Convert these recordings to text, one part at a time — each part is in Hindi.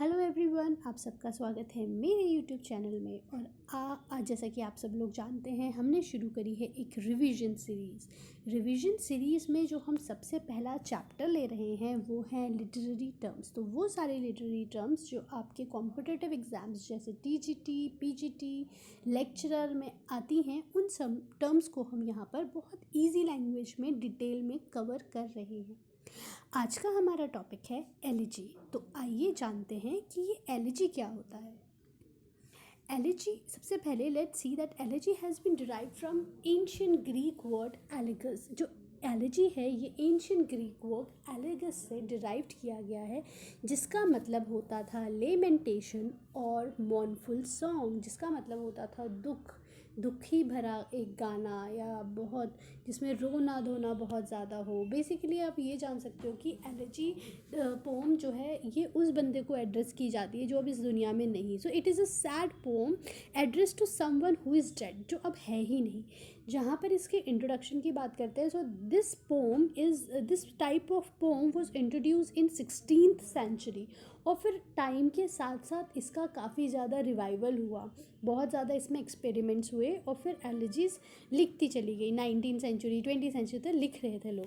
हेलो एवरीवन, आप सबका स्वागत है मेरे यूट्यूब चैनल में। और आज जैसा कि आप सब लोग जानते हैं, हमने शुरू करी है एक रिवीजन सीरीज़ में जो हम सबसे पहला चैप्टर ले रहे हैं वो है लिटरेरी टर्म्स। तो वो सारे लिटरेरी टर्म्स जो आपके कॉम्पिटिटिव एग्ज़ाम्स जैसे टीजीटी, पीजीटी, लेक्चरर में आती हैं, उन सब टर्म्स को हम यहाँ पर बहुत ईजी लैंग्वेज में डिटेल में कवर कर रहे हैं। आज का हमारा टॉपिक है एलिजी। तो आइए जानते हैं कि ये एलिजी क्या होता है। एलिजी, सबसे पहले let's see that elegy has been derived from ancient Greek word elegos. जो एलिजी है ये एंशिएंट ग्रीक वर्ड एलिगस से डिराइव्ड किया गया है, जिसका मतलब होता था लेमेंटेशन और मॉर्नफुल सॉन्ग, जिसका मतलब होता था दुखी भरा एक गाना या बहुत जिसमें रोना धोना बहुत ज़्यादा हो। बेसिकली आप ये जान सकते हो कि एलिजी पोम जो है ये उस बंदे को एड्रेस की जाती है जो अब इस दुनिया में नहीं। So it is a sad poem address to someone who is dead, जो अब है ही नहीं। जहाँ पर इसके इंट्रोडक्शन की बात करते हैं, so this type of poem was introduce in 16th century. और फिर टाइम के साथ साथ इसका काफ़ी ज़्यादा रिवाइवल हुआ, बहुत ज़्यादा इसमें एक्सपेरिमेंट्स हुए और फिर एलिजीज़ लिखती चली गई। 19th सेंचुरी 20th सेंचुरी तक लिख रहे थे लोग,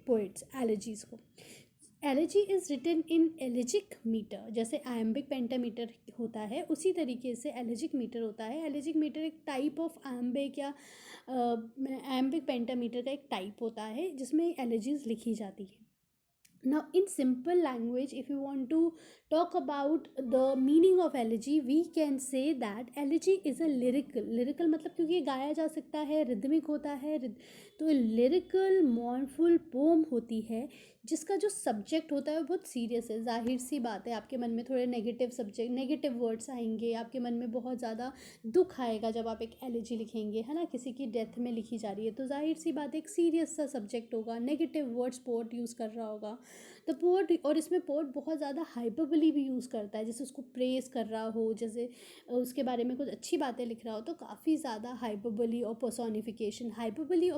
पोइट्स, एलिजीज़ को। Elegy is written in elegiac meter, जैसे आयम्बिक पेंटामीटर होता है उसी तरीके से एलिजिक मीटर होता है। एलिजिक मीटर एक टाइप ऑफ आयम्बिक या आयम्बिक पेंटामीटर का एक टाइप होता है जिसमें एलिजीज़ लिखी जाती है। Now, in simple language, if you want to talk about the meaning of elegy, we can say that elegy is a lyrical मतलब क्योंकि ये गाया जा सकता है, रिदमिक होता है, तो लिरिकल मॉर्नफुल पोम होती है जिसका जो सब्जेक्ट होता है वो बहुत सीरियस है। जाहिर सी बात है, आपके मन में थोड़े नेगेटिव वर्ड्स आएंगे, आपके मन में बहुत ज़्यादा दुख आएगा जब आप एक एलिजी लिखेंगे, है ना। किसी की डेथ में लिखी जा रही है तो जाहिर सी बात है एक सीरियस सा सब्जेक्ट होगा, नेगेटिव वर्ड्स पोएट यूज़ कर रहा होगा। तो पोएट, और इसमें पोएट बहुत ज़्यादा हाइपरबोली भी यूज़ करता है, जैसे उसको प्रेस कर रहा हो, जैसे उसके बारे में कुछ अच्छी बातें लिख रहा हो, तो काफ़ी ज़्यादा हाइपरबोली और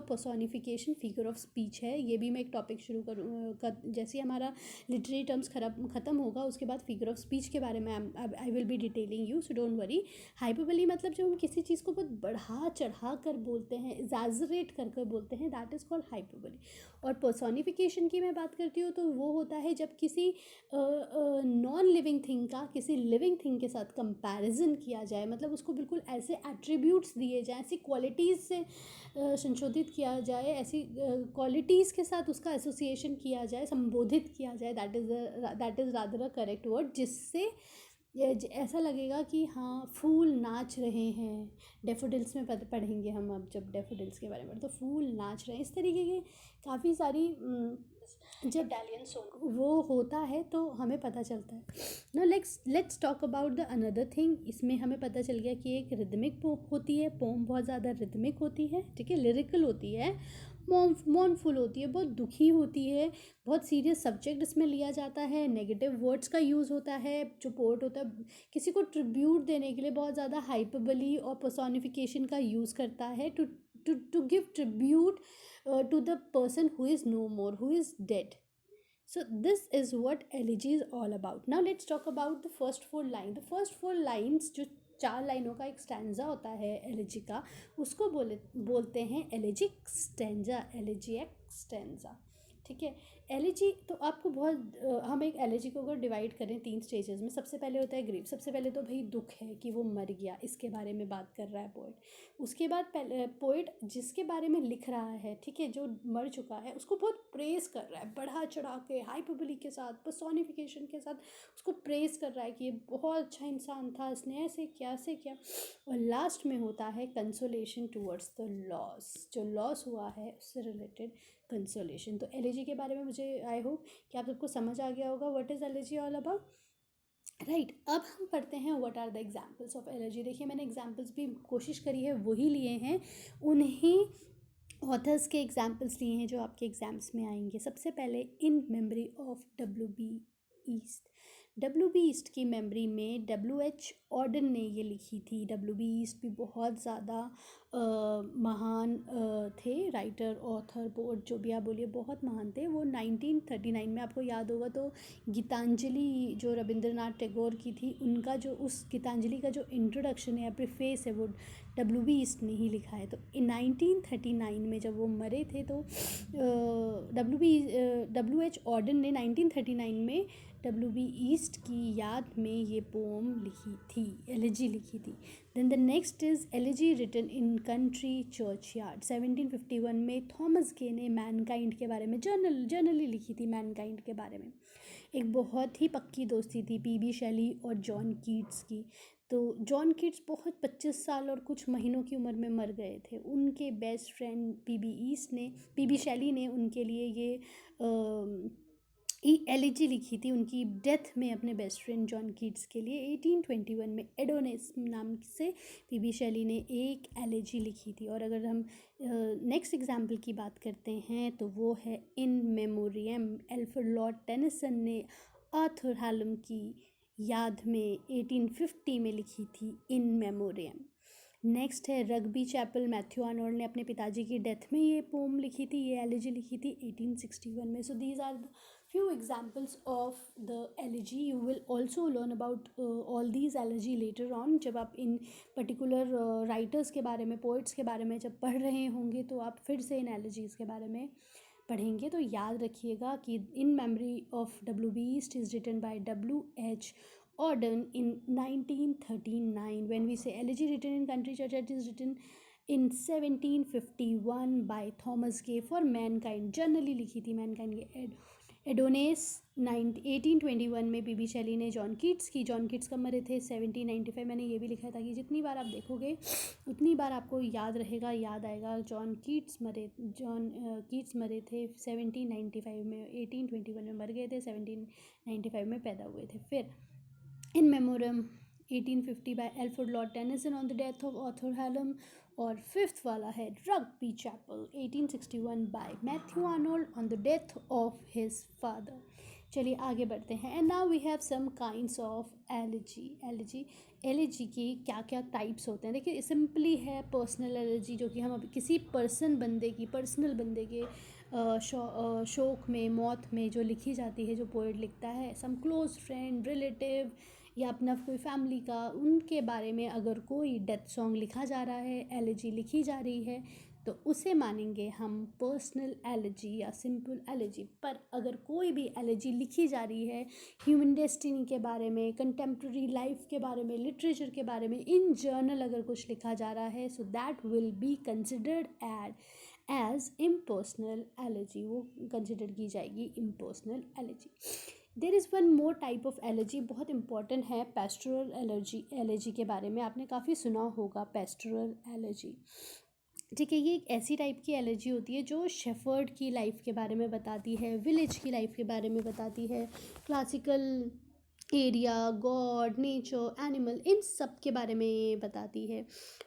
पर्सोनिफिकेशन फिगर ऑफ स्पीच है। ये भी मैं एक टॉपिक शुरू करूँ, जैसे हमारा लिटरेरी टर्म्स ख़त्म होगा उसके बाद फिगर ऑफ स्पीच के बारे में I will be detailing you, so don't worry. Hyperbole मतलब जब हम किसी चीज़ को बहुत बढ़ा चढ़ा कर बोलते हैं, एग्जैजरेट कर बोलते हैं, दैट इज़ कॉल्ड हाइपरबोली। और पर्सोनिफिकेशन की मैं बात करती हूँ तो वो होता है जब किसी नॉन लिविंग थिंग का किसी लिविंग थिंग के साथ कंपैरिजन किया जाए, मतलब उसको बिल्कुल ऐसे एट्रीब्यूट्स दिए जाएँ, ऐसी क्वालिटीज़ से संशोधित किया जाए, ऐसी क्वालिटीज़ के साथ उसका एसोसिएशन किया जाए, संबोधित किया जाए, that is rather a correct word, जिससे ऐसा लगेगा कि हाँ फूल नाच रहे हैं। डेफोडिल्स में पढ़ेंगे हम, अब जब डेफोडिल्स के बारे में, तो फूल नाच रहे हैं, इस तरीके के काफ़ी सारी जब इटालियन सॉन्ग वो होता है तो हमें पता चलता है। No let's talk about the another thing. इसमें हमें पता चल गया कि एक रिदमिक होती है, पोम बहुत ज़्यादा रिदमिक होती है, ठीक है, लिरिकल होती है, मॉर्नफुल होती है, बहुत दुखी होती है, बहुत सीरियस सब्जेक्ट इसमें लिया जाता है, नेगेटिव वर्ड्स का यूज़ होता है। जो पोएट होता है किसी को ट्रिब्यूट देने के लिए बहुत ज़्यादा हाइपरबोली और पर्सोनिफिकेशन का यूज़ करता है to give tribute to the person who is no more, who is dead. So this is what elegy is all about. Now let's talk about the first four lines. The first four lines, जो 4 लाइनों का एक स्टैंजा होता है एलिजी का, उसको बोलते हैं एलिजिक स्टैंजा, ठीक है। एलिजी तो आपको बहुत हम एक एलिजी को अगर डिवाइड करें 3 स्टेजेस में, सबसे पहले होता है ग्रीफ। सबसे पहले तो भाई दुख है कि वो मर गया, इसके बारे में बात कर रहा है पोएट। उसके बाद पोएट जिसके बारे में लिख रहा है, ठीक है, जो मर चुका है, उसको बहुत प्रेस कर रहा है, बढ़ा चढ़ा के, हाइपरबोली के साथ, पर्सोनिफिकेशन के साथ उसको प्रेस कर रहा है कि ये बहुत अच्छा इंसान था, इसने ऐसे किया। और लास्ट में होता है कंसोलेशन टूवर्ड्स द लॉस, जो लॉस हुआ है उससे रिलेटेड कंसोलेशन। तो एलिजी के बारे में मुझे आई होप कि आप सबको समझ आ गया होगा what is elegy all about, right. अब हम पढ़ते हैं what are the examples of elegy. देखिए मैंने एग्जाम्पल्स भी कोशिश करी है वही लिए हैं, उन्हीं ऑथर्स के एग्जाम्पल्स लिए हैं जो आपके एग्जाम्स में आएंगे। सबसे पहले in memory of W.B. East. WB east की मेमोरी में WH ऑर्डन ने ये लिखी थी। WB ईस्ट भी बहुत ज़्यादा महान थे, राइटर, ऑथर, पोएट, जो भी आप बोलिए, बहुत महान थे। वो 1939 में, आपको याद होगा तो, गीतांजलि जो रविंद्रनाथ टैगोर की थी, उनका जो उस गीतांजलि का जो इंट्रोडक्शन है या प्रीफेस है वो WB ईस्ट ने ही लिखा है। तो इन 1939 में जब वो मरे थे तो WH ऑर्डन ने 1939 में WB ईस्ट की याद में ये पोम लिखी थी, एलिजी लिखी थी। Then the next is elegy written in country churchyard. 1751 में थॉमस गे ने मैनकाइंड के बारे में जर्नली लिखी थी, मैनकाइंड के बारे में। एक बहुत ही पक्की दोस्ती थी PB शैली और जॉन कीट्स की। तो जॉन कीट्स बहुत 25 साल और कुछ महीनों की उम्र में मर गए थे। उनके बेस्ट फ्रेंड PB शैली ने उनके लिए ये एलिजी लिखी थी उनकी डेथ में, अपने बेस्ट फ्रेंड जॉन कीट्स के लिए। 1821 में एडोनिस नाम से PB शैली ने एक एलिजी लिखी थी। और अगर हम नेक्स्ट एग्जाम्पल की बात करते हैं तो वो है इन मेमोरियम। अल्फ्रेड लॉर्ड टेनिसन ने आर्थर हैलम की याद में 1850 में लिखी थी इन मेमोरियम। नेक्स्ट है रग्बी चैपल। मैथ्यू आर्नोल्ड ने अपने पिताजी की डेथ में ये पोम लिखी थी, ये एलिजी लिखी थी 1861 में। So these are few examples of the elegy. You will also learn about all these elegy later on, जब आप इन particular writers के बारे में, poets के बारे में जब पढ़ रहे होंगे तो आप फिर से इन elegies के बारे में पढ़ेंगे। तो याद रखिएगा कि in memory of WB East is written by WH Auden in 1939. When we say elegy written in country church, it is written in 1751 by Thomas Gay for mankind, generally लिखी थी mankind के। एडोनेस 1821 में PB शैली ने जॉन कीट्स कब मरे थे? 1795। मैंने ये भी लिखा था कि जितनी बार आप देखोगे उतनी बार आपको याद रहेगा, याद आएगा। जॉन कीट्स मरे थे 1795 में, 1821 में मर गए थे, 1795 में पैदा हुए थे। फिर in memoriam 1850 by Alfred Lord Tennyson on the death of Arthur Hallam. और फिफ्थ वाला है Rugby Chapel 1861 by Matthew Arnold on the death of his father. चलिए आगे बढ़ते हैं। And now we have some kinds of elegy की क्या क्या टाइप्स होते हैं। देखिए सिंपली है पर्सनल एलिजी, जो कि हम अभी किसी पर्सनल बंदे के शोक में, मौत में जो लिखी जाती है, जो पोएट लिखता है। सम क्लोज फ्रेंड, रिलेटिव या अपना कोई फैमिली का, उनके बारे में अगर कोई डेथ सॉन्ग लिखा जा रहा है, एलिजी लिखी जा रही है, तो उसे मानेंगे हम पर्सनल एलिजी या सिंपल एलिजी। पर अगर कोई भी एलिजी लिखी जा रही है ह्यूमन डेस्टिनी के बारे में, कंटेम्प्रेरी लाइफ के बारे में, लिटरेचर के बारे में, इन जर्नल अगर कुछ लिखा जा रहा है, so that will be considered as impersonal elegy, वो कंसिडर की जाएगी impersonal elegy. There is one more type of allergy, बहुत इंपॉर्टेंट है, पेस्टोरल एलर्जी के बारे में आपने काफ़ी सुना होगा। पेस्टोरल एलर्जी, ठीक है, ये एक ऐसी टाइप की एलर्जी होती है जो शेफर्ड की लाइफ के बारे में बताती है, विलेज की लाइफ के बारे में बताती है, classical area, god, nature, animal, इन सब के बारे में बताती है।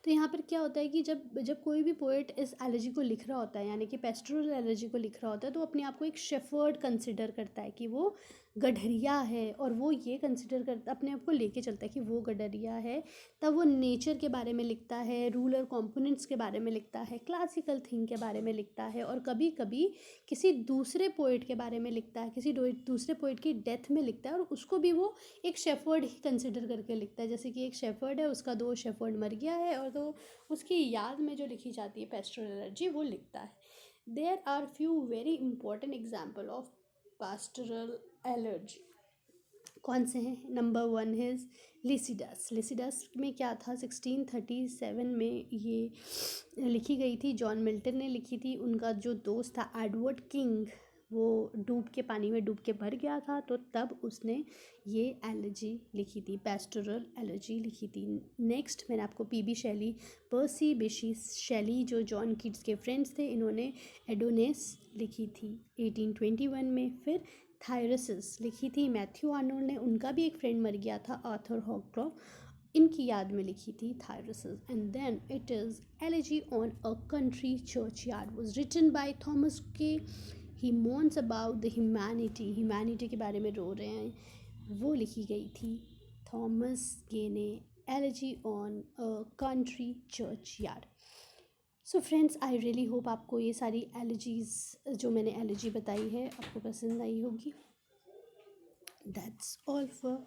तो यहाँ पर क्या होता है कि जब कोई भी पोएट इस एलर्जी को लिख रहा होता है, यानी कि पेस्टोरल एलर्जी को लिख रहा होता है, तो अपने आप को एक शेफर्ड कंसिडर करता है कि वो गडरिया है, और वो ये कंसिडर करता, अपने आप को लेके चलता है कि वो गडरिया है। तब वो नेचर के बारे में लिखता है, रूरल कंपोनेंट्स के बारे में लिखता है, क्लासिकल थिंग के बारे में लिखता है, और कभी कभी किसी दूसरे पोएट के बारे में लिखता है, किसी दूसरे पोएट की डेथ में लिखता है, और उसको भी वो एक शेफर्ड ही कंसिडर करके लिखता है। जैसे कि एक शेफर्ड है, उसका 2 शेफर्ड मर गया है, और तो उसकी याद में जो लिखी जाती है पेस्टोरल एलर्जी, वो लिखता है। There are few very important example of pastoral allergy. कौन से हैं? नंबर 1 इज़ लिसिडस में क्या था? 1637 में ये लिखी गई थी, जॉन मिल्टन ने लिखी थी। उनका जो दोस्त था एडवर्ड किंग, वो पानी में डूब के मर गया था, तो तब उसने ये एलर्जी लिखी थी, पेस्टोरल एलर्जी लिखी थी। नेक्स्ट मैंने आपको PB शैली, पर्सी बिशी शैली, जो जॉन कीट्स के फ्रेंड्स थे, इन्होंने एडोनेस लिखी थी 1821 में। फिर थायरसिस लिखी थी मैथ्यू आर्नोल्ड ने, उनका भी एक फ्रेंड मर गया था, आर्थर हॉकक्रॉफ्ट, इनकी याद में लिखी थी Thyrsis. And then it is elegy on a country churchyard, was written by Thomas के। He mourns about the humanity के बारे में रो रहे हैं। वो लिखी गई थी थॉमस गे ने, elegy on a country church yard. So friends, I really hope आपको ये सारी एलर्जीज़ जो मैंने एलर्जी बताई है आपको पसंद आई होगी। That's all for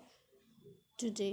today.